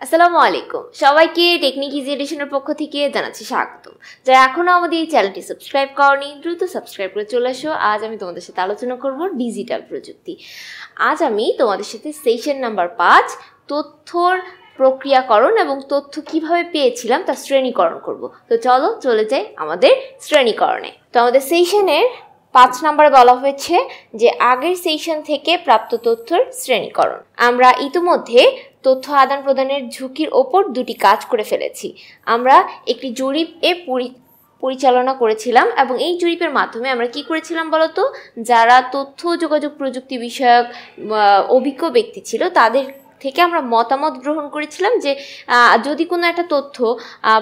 আসসালামু আলাইকুম সবাইকে টেকনিক ইজি এডিশনের পক্ষ থেকে জানাচ্ছি স্বাগতম। যারা এখনো আমাদের এই চ্যানেলটি সাবস্ক্রাইব করনি দ্রুত সাবস্ক্রাইব করে চলে আসো। আজ আমি তোমাদের সাথে আলোচনা করব ডিজিটাল প্রযুক্তি। আজ আমি তোমাদের সাথে সেশন নাম্বার 5 তথ্যর প্রক্রিয়াকরণ এবং তথ্য কিভাবে পেয়েছিলাম তা শ্রেণীকরণ করব। তো চলো চলে যাই আমাদের শ্রেণীকরণে। তো আমাদের সেশনের 5 নম্বরে বলা হয়েছে যে আগের সেশন থেকে প্রাপ্ত তথ্যের শ্রেণীকরণ। আমরা ইতিমধ্যে তথ্য আদান প্রদানের ঝুঁকির ওপর দুটি কাজ করে ফেলেছি। আমরা একটি জরিপ পরিচালনা করেছিলাম এবং এই জরিপের মাধ্যমে আমরা কি করেছিলাম বলতো, যারা তথ্য যোগাযোগ প্রযুক্তি বিষয়ক অভিজ্ঞ ব্যক্তি ছিল তাদের থেকে আমরা মতামত গ্রহণ করেছিলাম যে যদি কোনো একটা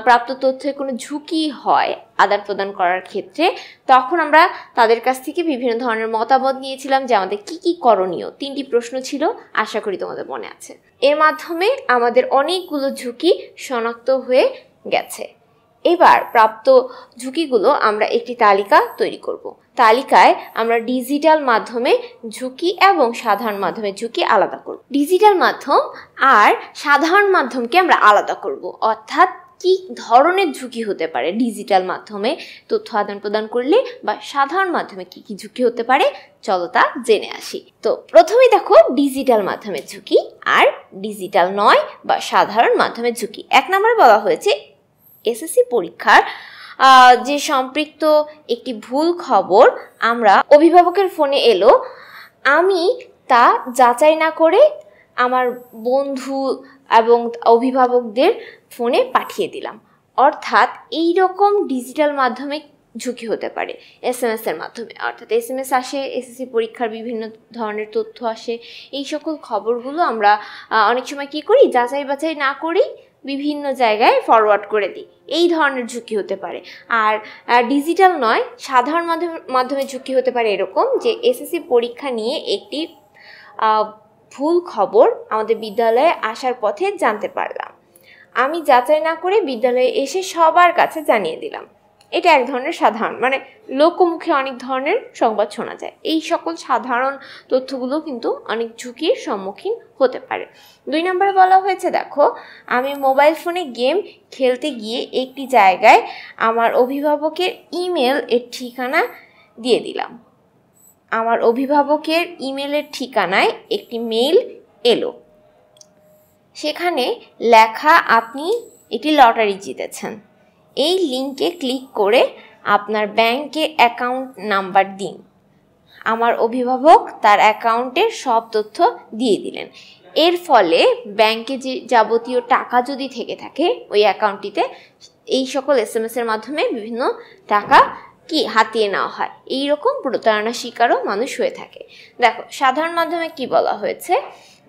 প্রাপ্ত তথ্যের কোনো ঝুঁকি হয় আদান প্রদান করার ক্ষেত্রে, তখন আমরা তাদের কাছ থেকে বিভিন্ন ধরনের মতামত নিয়েছিলাম যে আমাদের কি কি করণীয়। 3টি প্রশ্ন ছিল, আশা করি তোমাদের মনে আছে। এর মাধ্যমে আমাদের অনেকগুলো ঝুঁকি শনাক্ত হয়ে গেছে। এবার প্রাপ্ত ঝুঁকিগুলো আমরা একটি তালিকা তৈরি করব। তালিকায় আমরা ডিজিটাল মাধ্যমে ঝুঁকি এবং সাধারণ মাধ্যমে ঝুঁকি আলাদা করব। ডিজিটাল মাধ্যম আর সাধারণ মাধ্যমকে আমরা আলাদা করব, অর্থাৎ কি ধরনের ঝুঁকি হতে পারে ডিজিটাল মাধ্যমে তথ্য আদান প্রদান করলে বা সাধারণ মাধ্যমে কি কি ঝুঁকি হতে পারে, চলো তা জেনে আসি। তো প্রথমেই দেখো ডিজিটাল মাধ্যমের ঝুঁকি আর ডিজিটাল নয় বা সাধারণ মাধ্যমের ঝুঁকি। 1 নম্বরে বলা হয়েছে এসএসসি পরীক্ষার যে সম্পৃক্ত একটি ভুল খবর আমরা অভিভাবকের ফোনে এলো, আমি তা যাচাই না করে আমার বন্ধু এবং অভিভাবকদের ফোনে পাঠিয়ে দিলাম। অর্থাৎ এই রকম ডিজিটাল মাধ্যমে ঝুঁকি হতে পারে। SMS এর মাধ্যমে, অর্থাৎ SMS আসে, এসএসসি পরীক্ষার বিভিন্ন ধরনের তথ্য আসে, এই সকল খবরগুলো আমরা অনেক সময় কি করি, যাচাই বাছাই না করেই বিভিন্ন জায়গায় ফরওয়ার্ড করে দিই। এই ধরনের ঝুঁকি হতে পারে। আর ডিজিটাল নয় সাধারণ মাধ্যমে ঝুঁকি হতে পারে এরকম যে এসএসসি পরীক্ষা নিয়ে একটি ভুল খবর আমাদের বিদ্যালয়ে আসার পথে জানতে পারলাম, আমি যাচাই না করে বিদ্যালয়ে এসে সবার কাছে জানিয়ে দিলাম। এটা এক ধরনের সাধারণ, মানে লোকমুখে অনেক ধরনের সংবাদ শোনা যায়। এই সকল সাধারণ তথ্যগুলো কিন্তু অনেক ঝুঁকির সম্মুখীন হতে পারে। 2 নম্বরে বলা হয়েছে, দেখো আমি মোবাইল ফোনে গেম খেলতে গিয়ে একটি জায়গায় আমার অভিভাবকের ইমেল এর ঠিকানা দিয়ে দিলাম। আমার অভিভাবকের ইমেলের ঠিকানায় একটি মেইল এলো, সেখানে লেখা আপনি একটি লটারি জিতেছেন, এই লিঙ্কে ক্লিক করে আপনার ব্যাংকে অ্যাকাউন্ট নাম্বার দিন। আমার অভিভাবক তার অ্যাকাউন্টের সব তথ্য দিয়ে দিলেন। এর ফলে ব্যাংকে যে যাবতীয় টাকা যদি থেকে থাকে ওই অ্যাকাউন্টটিতে এই সকল SMS এর মাধ্যমে বিভিন্ন টাকা হাতিয়ে নেওয়া হয়। এইরকম প্রতারণা শিকারও মানুষ হয়ে থাকে। দেখো সাধারণ মাধ্যমে কি বলা হয়েছে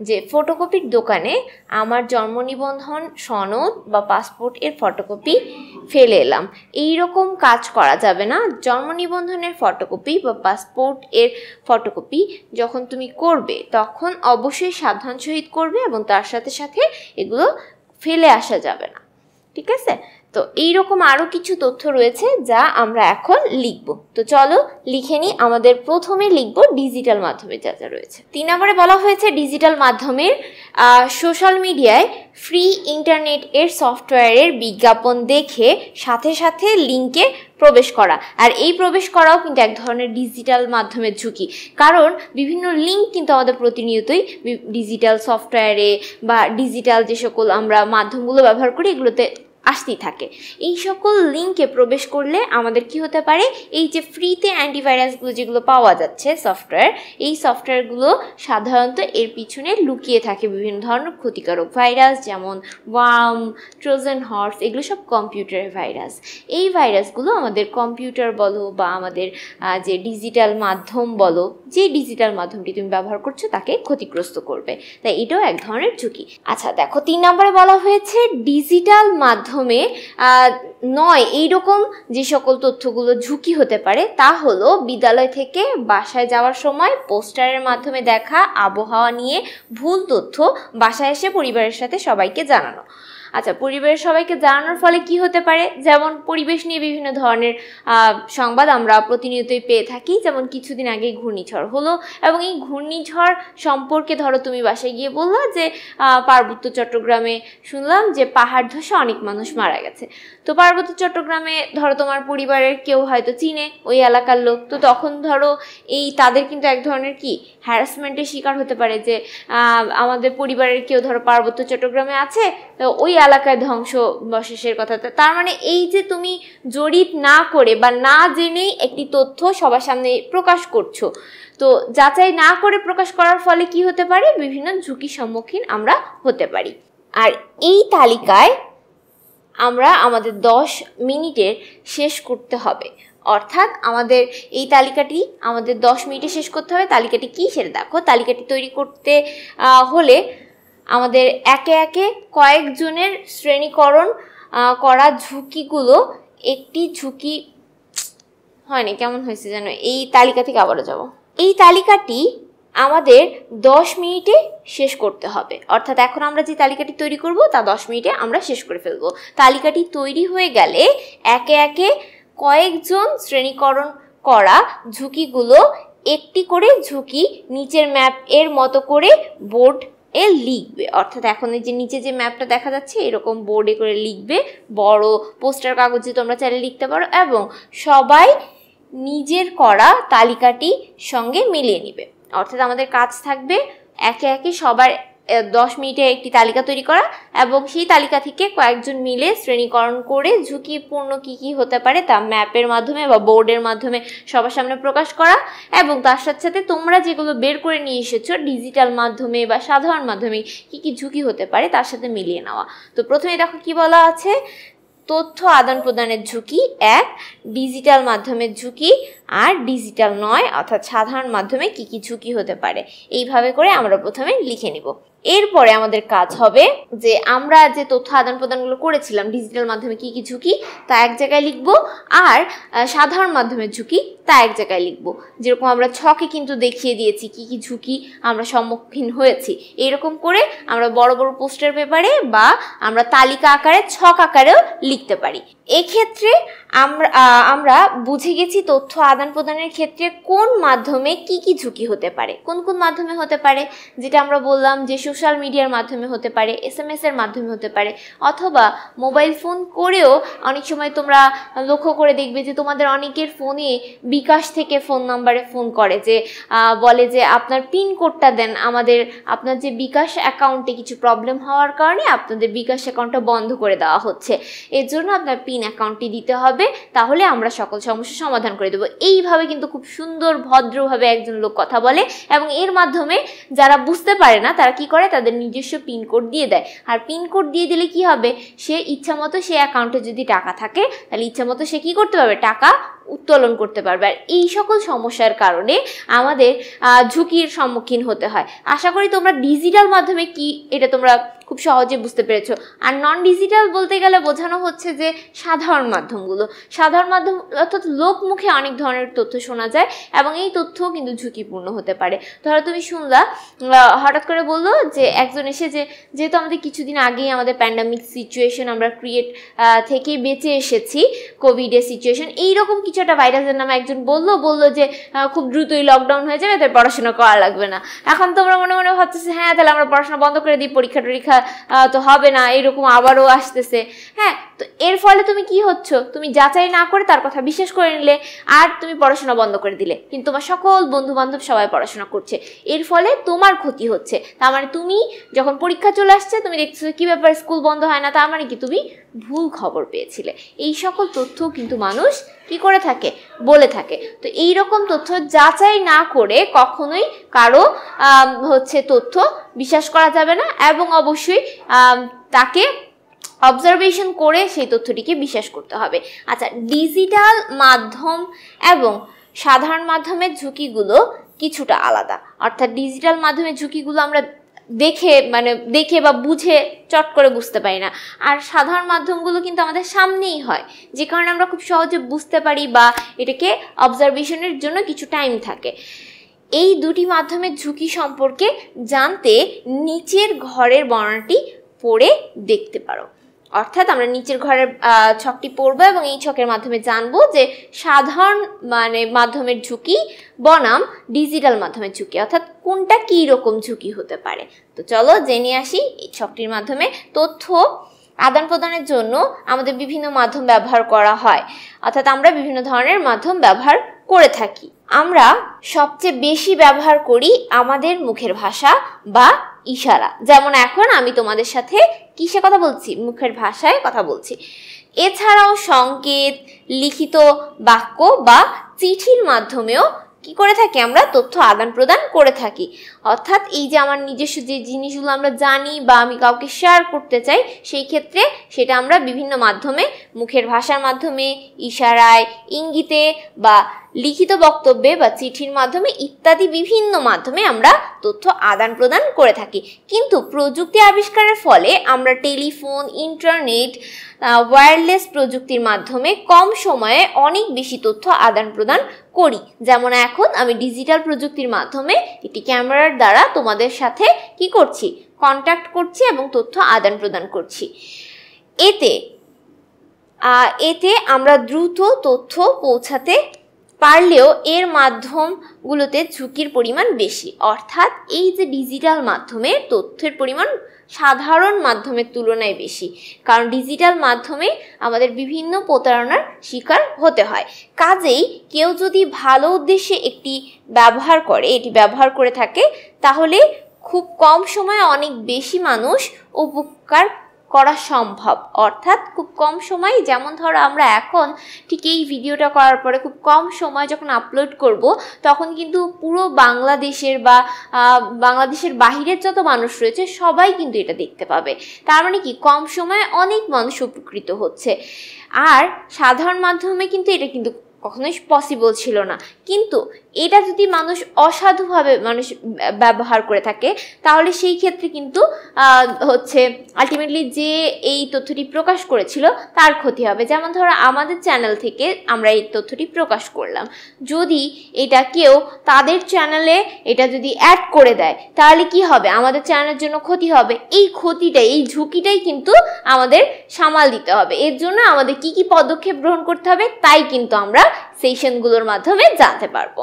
যে ফটোকপির দোকানে আমার জন্ম নিবন্ধন সনদ বা পাসপোর্ট এর ফটোকপি ফেলে এলাম। এই রকম কাজ করা যাবে না। জন্ম নিবন্ধনের ফটোকপি বা পাসপোর্ট এর ফটোকপি যখন তুমি করবে তখন অবশ্যই সাবধান সহিত করবে এবং তার সাথে সাথে এগুলো ফেলে আসা যাবে না, ঠিক আছে? তো এইরকম আরও কিছু তথ্য রয়েছে যা আমরা এখন লিখব। তো চলো লিখে নিই। আমাদের প্রথমে লিখব ডিজিটাল মাধ্যমে যা যা রয়েছে। 3 নম্বরে বলা হয়েছে ডিজিটাল মাধ্যমের সোশ্যাল মিডিয়ায় ফ্রি ইন্টারনেট এর সফটওয়্যারের বিজ্ঞাপন দেখে সাথে সাথে লিঙ্কে প্রবেশ করা। আর এই প্রবেশ করাও কিন্তু এক ধরনের ডিজিটাল মাধ্যমের ঝুঁকি, কারণ বিভিন্ন লিঙ্ক কিন্তু আমাদের প্রতিনিয়তই ডিজিটাল সফটওয়্যারে বা ডিজিটাল যে সকল আমরা মাধ্যমগুলো ব্যবহার করি এগুলোতে আসতেই থাকে। এই সকল লিঙ্কে প্রবেশ করলে আমাদের কি হতে পারে, এই যে ফ্রিতে অ্যান্টিভাইরাসগুলো যেগুলো পাওয়া যাচ্ছে সফটওয়্যার, এই সফটওয়্যারগুলো সাধারণত এর পিছনে লুকিয়ে থাকে বিভিন্ন ধরনের ক্ষতিকারক ভাইরাস, যেমন ওয়ার্ম, ট্রোজান হর্স, এগুলো সব কম্পিউটারের ভাইরাস। এই ভাইরাসগুলো আমাদের কম্পিউটার বলো বা আমাদের যে ডিজিটাল মাধ্যম বলো, যে ডিজিটাল মাধ্যমটি তুমি ব্যবহার করছো তাকে ক্ষতিগ্রস্ত করবে। তাই এটাও এক ধরনের ঝুঁকি। আচ্ছা দেখো 3 নম্বরে বলা হয়েছে ডিজিটাল মাধ্যমে নয় এইরকম যে সকল তথ্যগুলো ঝুঁকি হতে পারে তা হলো বিদ্যালয় থেকে বাসায় যাওয়ার সময় পোস্টারের মাধ্যমে দেখা আবহাওয়া নিয়ে ভুল তথ্য বাসায় এসে পরিবারের সাথে সবাইকে জানানো। আচ্ছা, পরিবারের সবাইকে জানানোর ফলে কি হতে পারে? যেমন পরিবেশ নিয়ে বিভিন্ন ধরনের সংবাদ আমরা প্রতিনিয়তই পেয়ে থাকি। যেমন কিছুদিন আগে ঘূর্ণিঝড় হলো, এবং এই ঘূর্ণিঝড় সম্পর্কে ধরো তুমি বাসায় গিয়ে বললা যে পার্বত্য চট্টগ্রামে শুনলাম যে পাহাড় ধসে অনেক মানুষ মারা গেছে। তো পার্বত্য চট্টগ্রামে ধরো তোমার পরিবারের কেউ হয়তো চিনে ওই এলাকার লোক, তো তখন ধরো তাদের কিন্তু এক ধরনের কি হ্যারাসমেন্টের শিকার হতে পারে যে আমাদের পরিবারের কেউ ধরো পার্বত্য চট্টগ্রামে আছে, ওই এলাকায় ধ্বংসাবশেষের কথা। তার মানে এই যে তুমি জরিপ না করে বা না জেনেই একটি তথ্য সবার সামনে প্রকাশ করছো, তো যাচাই না করে প্রকাশ করার ফলে কি হতে পারে? বিভিন্ন ঝুঁকির সম্মুখীন আমরা হতে পারি। আর এই তালিকায় আমরা আমাদের 10 মিনিটের শেষ করতে হবে, অর্থাৎ আমাদের এই তালিকাটি আমাদের 10 মিনিটে শেষ করতে হবে। তালিকাটি কি সেটা দেখো। তালিকাটি তৈরি করতে হলে আমাদের একে একে কয়েকজনের শ্রেণীকরণ করা ঝুঁকিগুলো, একটি ঝুঁকি হয়নি, কেমন হয়েছে যেন, এই তালিকা থেকে আবারও যাব। এই তালিকাটি আমাদের 10 মিনিটে শেষ করতে হবে, অর্থাৎ এখন আমরা যে তালিকাটি তৈরি করব তা 10 মিনিটে আমরা শেষ করে ফেলবো। তালিকাটি তৈরি হয়ে গেলে একে একে কয়েকজন শ্রেণীকরণ করা ঝুঁকিগুলো একটি করে ঝুঁকি নিচের ম্যাপ এর মতো করে বোর্ড এ লিখবে। অর্থাৎ এখন এই যে নিচে যে ম্যাপটা দেখা যাচ্ছে এরকম বোর্ডে করে লিখবে, বড় পোস্টার কাগজে তোমরা চাইলে লিখতে পারো, এবং সবাই নিজের করা তালিকাটি সঙ্গে মিলিয়ে নিবে। অর্থাৎ আমাদের কাজ থাকবে একে একে সবার 10 মিনিটে একটি তালিকা তৈরি করা, এবং সেই তালিকা থেকে কয়েকজন মিলে শ্রেণীকরণ করে ঝুঁকিপূর্ণ কি কি হতে পারে তা ম্যাপের মাধ্যমে বা বোর্ডের মাধ্যমে সবার সামনে প্রকাশ করা, এবং তার সাথে সাথে তোমরা যেগুলো বের করে নিয়ে এসেছো ডিজিটাল মাধ্যমে বা সাধারণ মাধ্যমে কি কি ঝুঁকি হতে পারে তার সাথে মিলিয়ে নেওয়া। তো প্রথমে দেখো কি বলা আছে, তথ্য আদান প্রদানের ঝুঁকি 1, ডিজিটাল মাধ্যমের ঝুঁকি, আর ডিজিটাল নয় অর্থাৎ সাধারণ মাধ্যমে কি কি ঝুঁকি হতে পারে। এইভাবে করে আমরা প্রথমে লিখে নিব। এরপরে আমাদের কাজ হবে যে আমরা যে তথ্য আদান প্রদানগুলো করেছিলাম ডিজিটাল মাধ্যমে কি কি ঝুঁকি তা এক জায়গায় লিখব, আর সাধারণ মাধ্যমের ঝুঁকি তা এক জায়গায় লিখব। যেরকম আমরা ছকে কিন্তু দেখিয়ে দিয়েছি কি কি ঝুঁকি আমরা সম্মুখীন হয়েছি। এরকম করে আমরা বড় বড় পোস্টার পেপারে বা আমরা তালিকা আকারে ছক আকারেও লিখতে পারি। এক্ষেত্রে আমরা বুঝে গেছি তথ্য আদান প্রদানের ক্ষেত্রে কোন মাধ্যমে কি কি ঝুঁকি হতে পারে, কোন কোন মাধ্যমে হতে পারে। যেটা আমরা বললাম যে সোশ্যাল মিডিয়ার মাধ্যমে হতে পারে, SMS এর মাধ্যমে হতে পারে, অথবা মোবাইল ফোন করেও অনেক সময় তোমরা লক্ষ্য করে দেখবে যে তোমাদের অনেকের ফোনে বিকাশ থেকে ফোন নাম্বারে ফোন করে, যে বলে যে আপনার পিন কোডটা দেন, আপনার যে বিকাশ অ্যাকাউন্টে কিছু প্রবলেম হওয়ার কারণে আপনাদের বিকাশ অ্যাকাউন্টটা বন্ধ করে দেওয়া হচ্ছে, এর জন্য আপনার পিন অ্যাকাউন্টটি দিতে হবে, তাহলে আমরা সকল সমস্যার সমাধান করে দেবো। এইভাবে কিন্তু খুব সুন্দর ভদ্রভাবে একজন লোক কথা বলে, এবং এর মাধ্যমে যারা বুঝতে পারে না তারা কি করে, তাদের নিজস্ব পিনকোড দিয়ে দেয়। আর পিনকোড দিয়ে দিলে কি হবে, সে ইচ্ছা মতো সে অ্যাকাউন্টে যদি টাকা থাকে তাহলে ইচ্ছা মতো সে কী করতে পারবে, টাকা উত্তোলন করতে পারবে। আর এই সকল সমস্যার কারণে আমাদের ঝুঁকির সম্মুখীন হতে হয়। আশা করি তোমরা ডিজিটাল মাধ্যমে কি এটা তোমরা খুব সহজে বুঝতে পেরেছো। আর নন ডিজিটাল বলতে গেলে বোঝানো হচ্ছে যে সাধারণ মাধ্যমগুলো, সাধারণ মাধ্যম অর্থাৎ লোকমুখে অনেক ধরনের তথ্য শোনা যায়, এবং এই তথ্যও কিন্তু ঝুঁকিপূর্ণ হতে পারে। ধরো তুমি শুনলা হঠাৎ করে বললো যে একজন এসে যেহেতু আমাদের কিছুদিন আগেই আমাদের প্যান্ডামিক সিচুয়েশন আমরা ক্রিয়েট থেকে বেঁচে এসেছি, কোভিডের সিচুয়েশন, এইরকম কিছু একটা ভাইরাসের নামে একজন বললো যে খুব দ্রুতই লকডাউন হয়ে যাবে, তাই পড়াশোনা করা লাগবে না। এখন তোমরা মনে মনে ভাবতেছে হ্যাঁ তাহলে আমরা পড়াশোনা বন্ধ করে দিই, পরীক্ষা তো হবে না, এরকম আবারও আসতেছে। হ্যাঁ, তো এর ফলে তুমি কি হচ্ছ, তুমি যাচাই না করে তার কথা বিশ্বাস করে নিলে, আর তুমি পড়াশোনা বন্ধ করে দিলে, কিন্তু তোমার সকল বন্ধু বান্ধব সবাই পড়াশোনা করছে, এর ফলে তোমার ক্ষতি হচ্ছে। তার মানে তুমি যখন পরীক্ষা চলে আসছে তুমি দেখছো কি ব্যাপার স্কুল বন্ধ হয় না, তার মানে কি তুমি ভুল খবর পেয়েছিলে। এই সকল তথ্য কিন্তু মানুষ কি করে থাকে, বলে থাকে। তো এই রকম তথ্য যাচাই না করে কখনোই কারো তথ্য বিশ্বাস করা যাবে না, এবং অবশ্যই তাকে অবজারভেশন করে সেই তথ্যটিকে বিশ্বাস করতে হবে। আচ্ছা, ডিজিটাল মাধ্যম এবং সাধারণ মাধ্যমের ঝুঁকিগুলো কিছুটা আলাদা। অর্থাৎ ডিজিটাল মাধ্যমের ঝুঁকিগুলো আমরা দেখে বা বুঝে চট করে বুঝতে পারি না, আর সাধারণ মাধ্যমগুলো কিন্তু আমাদের সামনেই হয়, যে কারণে আমরা খুব সহজে বুঝতে পারি বা এটাকে অবজারভেশনের জন্য কিছু টাইম থাকে। এই দুটি মাধ্যমের ঝুঁকি সম্পর্কে জানতে নিচের ঘরের বর্ণনাটি পড়ে দেখতে পারো। অর্থাৎ আমরা নিচের ঘরের ছকটি পড়বো এবং এই ছকের মাধ্যমে জানবো যে সাধারণ মাধ্যমের ঝুঁকি বনাম ডিজিটাল মাধ্যমের ঝুঁকি, অর্থাৎ কোনটা কী রকম ঝুঁকি হতে পারে। তো চলো জেনে আসি। এই ছকটির মাধ্যমে তথ্য আদান প্রদানের জন্য আমাদের বিভিন্ন মাধ্যম ব্যবহার করা হয়, অর্থাৎ আমরা বিভিন্ন ধরনের মাধ্যম ব্যবহার করে থাকি। আমরা সবচেয়ে বেশি ব্যবহার করি আমাদের মুখের ভাষা বা ইশারা। যেমন এখন আমি তোমাদের সাথে কিসে কথা বলছি? মুখের ভাষায় কথা বলছি। এছাড়াও সংকেত, লিখিত বাক্য বা চিঠির মাধ্যমেও কি করে থাকি? আমরা তথ্য আদান প্রদান করে থাকি। অর্থাৎ এই যে আমার নিজস্ব যে জিনিসগুলো আমরা জানি বা আমি কাউকে শেয়ার করতে চাই, সেই ক্ষেত্রে সেটা আমরা বিভিন্ন মাধ্যমে, মুখের ভাষার মাধ্যমে, ইশারায়, ইঙ্গিতে বা লিখিত বক্তব্যে বা চিঠির মাধ্যমে ইত্যাদি বিভিন্ন মাধ্যমে আমরা তথ্য আদান প্রদান করে থাকি। কিন্তু প্রযুক্তি আবিষ্কারের ফলে আমরা টেলিফোন, ইন্টারনেট, ওয়্যারলেস প্রযুক্তির মাধ্যমে কম সময়ে অনেক বেশি তথ্য আদান প্রদান করি। যেমন এখন আমি ডিজিটাল প্রযুক্তির মাধ্যমে একটি ক্যামেরার দ্বারা তোমাদের সাথে কি করছি? কন্ট্যাক্ট করছি এবং তথ্য আদান প্রদান করছি। এতে আমরা দ্রুত তথ্য পৌঁছাতে পারলেও এর মাধ্যমগুলোতে ঝুঁকির পরিমাণ বেশি। অর্থাৎ এই যে ডিজিটাল মাধ্যমে তথ্যের পরিমাণ সাধারণ মাধ্যমের তুলনায় বেশি, কারণ ডিজিটাল মাধ্যমে আমাদের বিভিন্ন প্রতারণার শিকার হতে হয়। কাজেই কেউ যদি ভালো উদ্দেশ্যে এটি ব্যবহার করে থাকে, তাহলে খুব কম সময়ে অনেক বেশি মানুষ উপকার করা সম্ভব। অর্থাৎ খুব কম সময়, যেমন ধরো আমরা এখন ঠিক এই ভিডিওটা করার পরে খুব কম সময় যখন আপলোড করব, তখন কিন্তু পুরো বাংলাদেশের বা বাংলাদেশের বাহিরের যত মানুষ রয়েছে সবাই কিন্তু এটা দেখতে পাবে। তার মানে কি, কম সময়ে অনেক মানুষ উপকৃত হচ্ছে। আর সাধারণ মাধ্যমে কিন্তু এটা কিন্তু কখনোই পসিবল ছিল না। কিন্তু এটা যদি মানুষ অসাধুভাবে ব্যবহার করে থাকে, তাহলে সেই ক্ষেত্রে কিন্তু আলটিমেটলি যে এই তথ্যটি প্রকাশ করেছিল তার ক্ষতি হবে। যেমন ধরো আমাদের চ্যানেল থেকে আমরা এই তথ্যটি প্রকাশ করলাম, যদি এটা কেউ তাদের চ্যানেলে এটা যদি অ্যাড করে দেয়, তাহলে কি হবে? আমাদের চ্যানেলের জন্য ক্ষতি হবে। এই ঝুঁকিটাই কিন্তু আমাদের সামাল দিতে হবে। এর জন্য আমাদের কি কি পদক্ষেপ গ্রহণ করতে হবে, তাই কিন্তু আমরা সেশনগুলোর মাধ্যমে জানতে পারবো।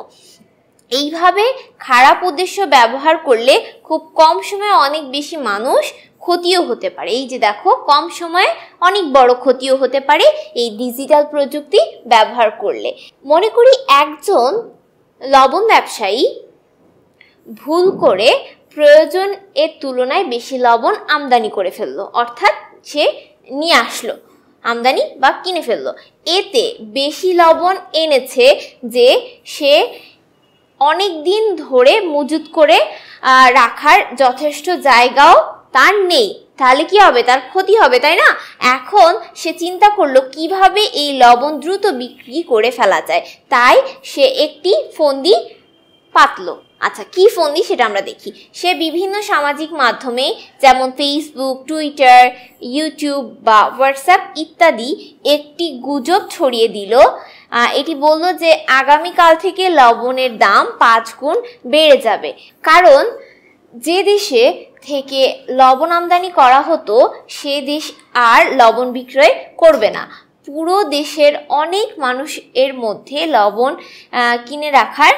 এইভাবে খারাপ উদ্দেশ্য ব্যবহার করলে খুব কম সময়ে অনেক বেশি মানুষ ক্ষতিও হতে পারে। এই যে দেখো, কম সময়ে অনেক বড় ক্ষতিও হতে পারে এই ডিজিটাল প্রযুক্তি ব্যবহার করলে। মনে করি একজন লবণ ব্যবসায়ী ভুল করে প্রয়োজন এর তুলনায় বেশি লবণ আমদানি করে ফেললো, অর্থাৎ সে নিয়ে আসলো, আমদানি বা কিনে ফেললো। এতে বেশি লবণ এনেছে যে সে অনেক দিন ধরে মজুত করে রাখার যথেষ্ট জায়গাও তার নেই। তাহলে কি হবে? তার ক্ষতি হবে, তাই না? এখন সে চিন্তা করলো কিভাবে এই লবণ দ্রুত বিক্রি করে ফেলা যায়, তাই সে একটি ফন্দি পাতলো। আচ্ছা, কি ফন্দি সেটা আমরা দেখি। সে বিভিন্ন সামাজিক মাধ্যমে যেমন ফেসবুক, টুইটার, ইউটিউব বা হোয়াটসঅ্যাপ ইত্যাদি একটি গুজব ছড়িয়ে দিল। এটি বলল যে আগামীকাল থেকে লবণের দাম 5 গুণ বেড়ে যাবে, কারণ যে দেশে থেকে লবণ আমদানি করা হতো সে দেশ আর লবণ বিক্রয় করবে না। পুরো দেশের অনেক মানুষ এর মধ্যে লবণ কিনে রাখার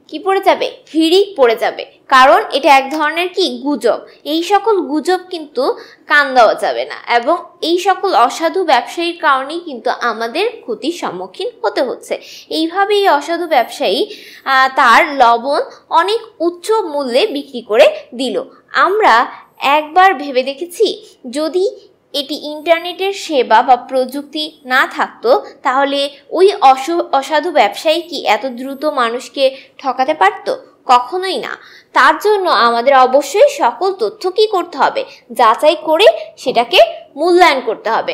কি পড়ে যাবে? হিড়িক পড়ে যাবে, কারণ এটা এক ধরনের কি গুজব। এই সকল গুজব কিন্তু কান দেওয়া যাবে না, এবং এই সকল অসাধু ব্যবসায়ীর কারণেই কিন্তু আমাদের ক্ষতির সম্মুখীন হতে হচ্ছে। এইভাবে এই অসাধু ব্যবসায়ী তার লবণ অনেক উচ্চ মূল্যে বিক্রি করে দিল। আমরা একবার ভেবে দেখেছি, যদি এটি ইন্টারনেটের সেবা বা প্রযুক্তি না থাকতো, তাহলে ওই অসাধু ব্যবসায়ী কি এত দ্রুত মানুষকে ঠকাতে পারতো? কখনোই না। তার জন্য আমাদের অবশ্যই সকল তথ্য কি করতে হবে? যাচাই করে সেটাকে মূল্যায়ন করতে হবে।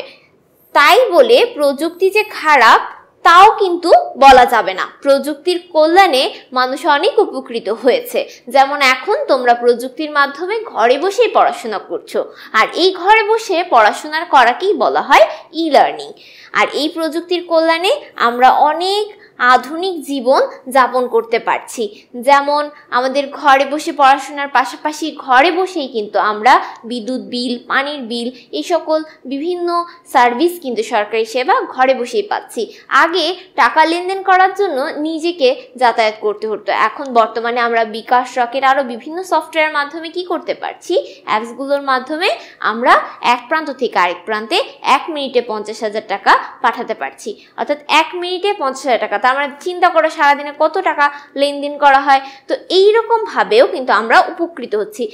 তাই বলে প্রযুক্তি যে খারাপ তাও কিন্তু বলা যাবে না। প্রযুক্তির কল্যাণে মানুষ অনেক উপকৃত হয়েছে। যেমন এখন তোমরা প্রযুক্তির মাধ্যমে ঘরে বসেই পড়াশোনা করছো, আর এই ঘরে বসে পড়াশোনার করাকেই বলা হয় ই লার্নিং। আর এই প্রযুক্তির কল্যাণে আমরা অনেক আধুনিক জীবন যাপন করতে পারছি। যেমন আমাদের ঘরে বসে পড়াশোনার পাশাপাশি ঘরে বসেই কিন্তু আমরা বিদ্যুৎ বিল, পানির বিল, এই সকল বিভিন্ন সার্ভিস কিন্তু সরকারি সেবা ঘরে বসেই পাচ্ছি। আগে টাকা লেনদেন করার জন্য নিজেকে যাতায়াত করতে হতো, এখন বর্তমানে আমরা বিকাশ, রকেট আরও বিভিন্ন সফটওয়্যারের মাধ্যমে কি করতে পারছি, অ্যাপসগুলোর মাধ্যমে আমরা এক প্রান্ত থেকে আরেক প্রান্তে 1 মিনিটে 50,000 টাকা পাঠাতে পারছি। অর্থাৎ 1 মিনিটে 50,000 টাকা, তার মানে চিন্তা করো সারাদিনে কত টাকা লেনদেন করা হয়। তো এইরকমভাবেও কিন্তু আমরা উপকৃত হচ্ছি।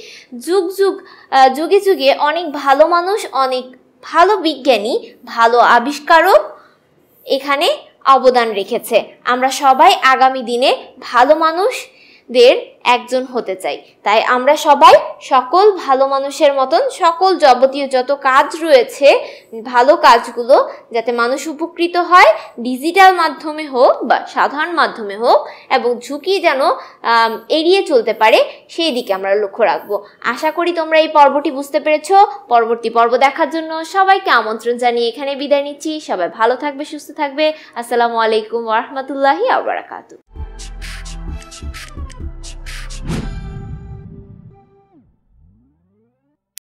যুগে যুগে অনেক ভালো মানুষ, অনেক ভালো বিজ্ঞানী, ভালো আবিষ্কারক এখানে অবদান রেখেছে। আমরা সবাই আগামী দিনে ভালো মানুষদের একজন হতে চাই। তাই আমরা সবাই সকল ভালো মানুষের মতন সকল যাবতীয় যত কাজ রয়েছে, ভালো কাজগুলো যাতে মানুষ উপকৃত হয়, ডিজিটাল মাধ্যমে হোক বা সাধারণ মাধ্যমে হোক, এবং ঝুঁকি যেন এড়িয়ে চলতে পারে, সেই দিকে আমরা লক্ষ্য রাখবো। আশা করি তোমরা এই পর্বটি বুঝতে পেরেছো। পরবর্তী পর্ব দেখার জন্য সবাইকে আমন্ত্রণ জানিয়ে এখানে বিদায় নিচ্ছি। সবাই ভালো থাকবে, সুস্থ থাকবে। আসসালামু আলাইকুম ওয়া রাহমাতুল্লাহি ওয়া বারাকাতুহু।